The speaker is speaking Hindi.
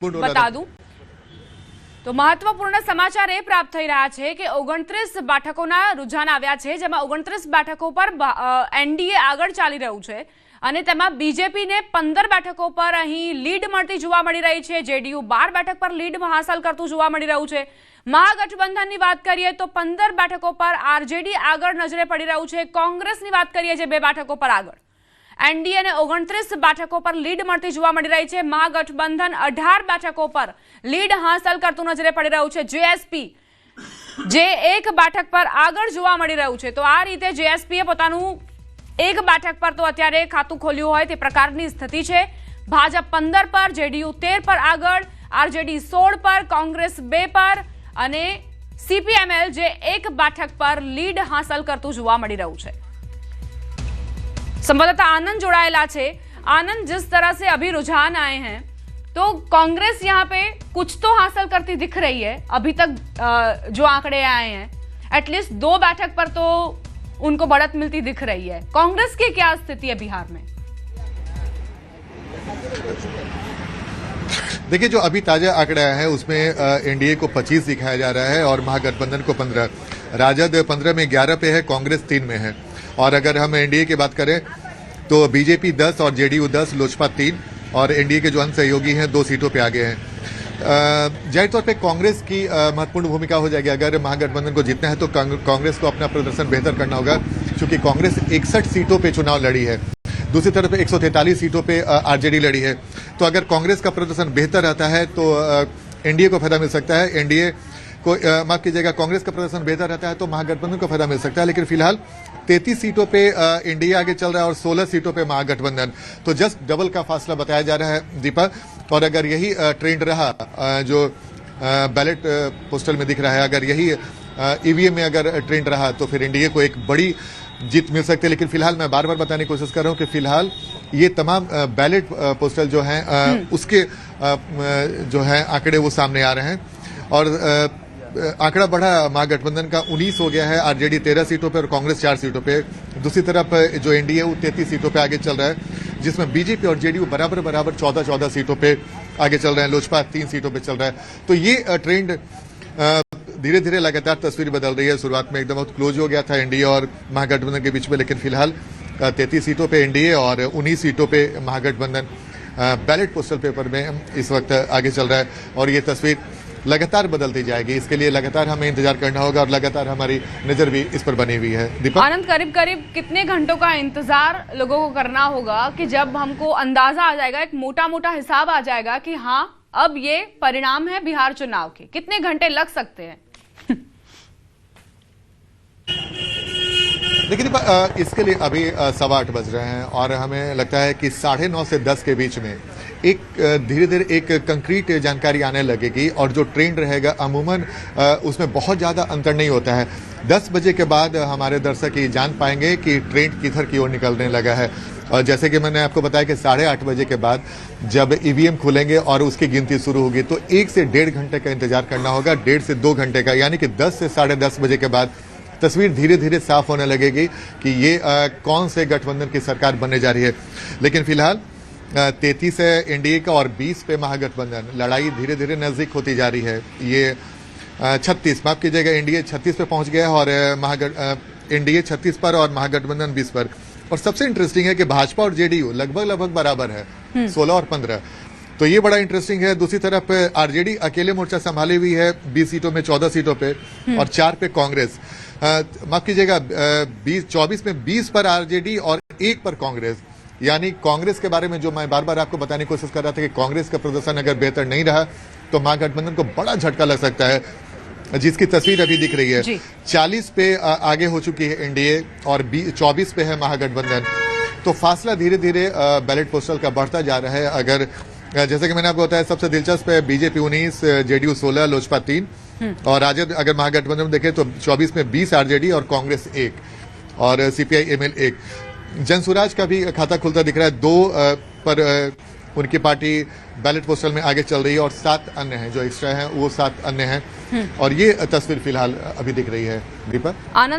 बता दूं तो महत्वपूर्ण समाचार ए प्राप्त થઈ રહ્યા છે કે 29 બેઠકોના रुझान આવ્યા છે, જેમાં 29 બેઠકો પર એનડીએ આગળ ચાલી રહ્યું છે અને તેમાં બીજેપીને 15 બેઠકો પર અહીં લીડ મળતી જોવા મળી રહી છે। જેડીયુ 12 બેઠક પર લીડ હાંસલ કરતું જોવા મળી રહ્યું છે। મહાગઠબંધનની વાત કરીએ તો 15 બેઠકો પર આરજેડી આગળ નજરે પડી રહ્યું છે। કોંગ્રેસની વાત કરીએ જે 2 બેઠકો પર આગળ एनडीए ने 29 बैठकों पर लीड મળતી જોવા મળી રહી છે। મહાગઠબંધન 18 બેઠકો પર લીડ હાંસલ કરતું નજરે પડી રહ્યું છે। જેએસપી જે 1 બેઠક પર આગળ જોવા મળી રહ્યું છે। તો આ રીતે જેએસપીએ પોતાનું 1 બેઠક પર તો અત્યારે ખાતું ખોલ્યું હોય તે પ્રકારની સ્થિતિ છે। ભાજપ 15 પર, જેડીયુ 13 પર આગળ, આરજેડી 16 પર, કોંગ્રેસ 2 પર અને સીપીએમએલ જે 1 બેઠક પર લીડ હાંસલ કરતું જોવા મળી રહ્યું છે। संवाददाता आनंद जोड़ाएला छे। आनंद, जिस तरह से अभी रुझान आए हैं तो कांग्रेस यहाँ पे कुछ तो हासिल करती दिख रही है। अभी तक जो आंकड़े आए हैं एटलीस्ट 2 बैठक पर तो उनको बढ़त मिलती दिख रही है। कांग्रेस की क्या स्थिति है बिहार में? देखिए, जो अभी ताजा आंकड़ा है उसमें एनडीए को 25 दिखाया जा रहा है और महागठबंधन को 15, राजद 15 में 11 पे है, कांग्रेस 3 में है। और अगर हम एनडीए की बात करें तो बीजेपी 10 और जेडीयू 10, लोजपा 3 और एनडीए के जो अन्य सहयोगी हैं 2 सीटों पे आगे हैं। जाहिर तौर पे कांग्रेस की महत्वपूर्ण भूमिका हो जाएगी। अगर महागठबंधन को जीतना है तो कांग्रेस को अपना प्रदर्शन बेहतर करना होगा, क्योंकि कांग्रेस 61 सीटों पे चुनाव लड़ी है, दूसरी तरफ 143 सीटों पे आरजेडी लड़ी है। तो अगर कांग्रेस का प्रदर्शन बेहतर रहता है तो एनडीए को फायदा मिल सकता है। एनडीए को माफ कीजिएगा, कांग्रेस का प्रदर्शन बेहतर रहता है तो महागठबंधन को फायदा मिल सकता है। लेकिन फिलहाल 33 सीटों पे एनडीए आगे चल रहा है और 16 सीटों पे महागठबंधन, तो जस्ट डबल का फासला बताया जा रहा है दीपा। और अगर यही ट्रेंड रहा जो बैलेट पोस्टल में दिख रहा है, अगर यही ईवीएम में अगर ट्रेंड रहा तो फिर एनडीए को एक बड़ी जीत मिल सकती है। लेकिन फिलहाल मैं बार बार बताने की कोशिश कर रहा हूं कि फिलहाल ये तमाम बैलेट पोस्टल जो हैं उसके जो है आंकड़े वो सामने आ रहे हैं और आंकड़ा बढ़ा महागठबंधन का 19 हो गया है, आरजेडी 13 सीटों पे और कांग्रेस 4 सीटों पे। दूसरी तरफ जो एनडीए वो 33 सीटों पे आगे चल रहा है, जिसमें बीजेपी और जेडीयू बराबर 14 सीटों पे आगे चल रहे हैं, लोजपा 3 सीटों पे चल रहा है। तो ये ट्रेंड धीरे धीरे लगातार तस्वीर बदल रही है। शुरुआत में एकदम बहुत क्लोज हो गया था एनडीए और महागठबंधन के बीच में, लेकिन फिलहाल 33 सीटों पे एनडीए और 19 सीटों पे महागठबंधन बैलेट पोस्टल पेपर में इस वक्त आगे चल रहा है और ये तस्वीर लगातार बदलती जाएगी। इसके लिए लगातार हमें इंतजार करना होगा और लगातार हमारी नजर भी इस पर बनी हुई है। दीपक, आनंद, करीब करीब कितने घंटों का इंतजार लोगों को करना होगा कि जब हमको अंदाजा आ जाएगा, एक मोटा मोटा हिसाब आ जाएगा कि हाँ अब ये परिणाम है बिहार चुनाव के? कितने घंटे लग सकते हैं? देखिए दीपक, इसके लिए अभी 8:15 बज रहे हैं और हमें लगता है कि 9:30 से 10 के बीच में एक धीरे धीरे एक कंक्रीट जानकारी आने लगेगी और जो ट्रेंड रहेगा अमूमन उसमें बहुत ज़्यादा अंतर नहीं होता है। 10 बजे के बाद हमारे दर्शक ये जान पाएंगे कि ट्रेंड किधर की ओर निकलने लगा है। और जैसे कि मैंने आपको बताया कि 8:30 बजे के बाद जब ईवीएम खुलेंगे और उसकी गिनती शुरू होगी तो 1 से 1.5 घंटे का इंतजार करना होगा, 1.5 से 2 घंटे का, यानी कि 10 से 10:30 बजे के बाद तस्वीर धीरे धीरे साफ होने लगेगी कि ये कौन से गठबंधन की सरकार बनने जा रही है। लेकिन फिलहाल 33 है एनडीए का और 20 पे महागठबंधन, लड़ाई धीरे धीरे नजदीक होती जा रही है। ये 36, माफ कीजिएगा, एनडीए 36 पे पहुंच गया है और एनडीए 36 पर और महागठबंधन 20 पर। और सबसे इंटरेस्टिंग है कि भाजपा और जेडीयू लगभग बराबर है, 16 और 15, तो ये बड़ा इंटरेस्टिंग है। दूसरी तरफ आरजेडी अकेले मोर्चा संभाली हुई है 20 सीटों में, 14 सीटों पे और 4 पे कांग्रेस। माफ कीजिएगा, 24 में 20 पर आरजेडी और 1 पर कांग्रेस। यानी कांग्रेस के बारे में जो मैं बार बार आपको बताने की कोशिश कर रहा था कि कांग्रेस का प्रदर्शन अगर बेहतर नहीं रहा तो महागठबंधन को बड़ा झटका लग सकता है, जिसकी तस्वीर अभी दिख रही है। 40 पे आगे हो चुकी है एनडीए और 24 पे है महागठबंधन। तो फासला धीरे धीरे बैलेट पोस्टल का बढ़ता जा रहा है। अगर जैसे कि मैंने आपको बताया, सबसे दिलचस्प है बीजेपी 19, जेडीयू 16, लोजपा 3 और राजद अगर महागठबंधन में देखें तो 24 में 20 आरजेडी और कांग्रेस 1 और सीपीआई-एमएल 1। जनसुराज का भी खाता खुलता दिख रहा है, 2 पर उनकी पार्टी बैलेट पोस्टल में आगे चल रही है और 7 अन्य हैं जो एक्स्ट्रा हैं, वो 7 अन्य हैं और ये तस्वीर फिलहाल अभी दिख रही है। दीपक, आनंद।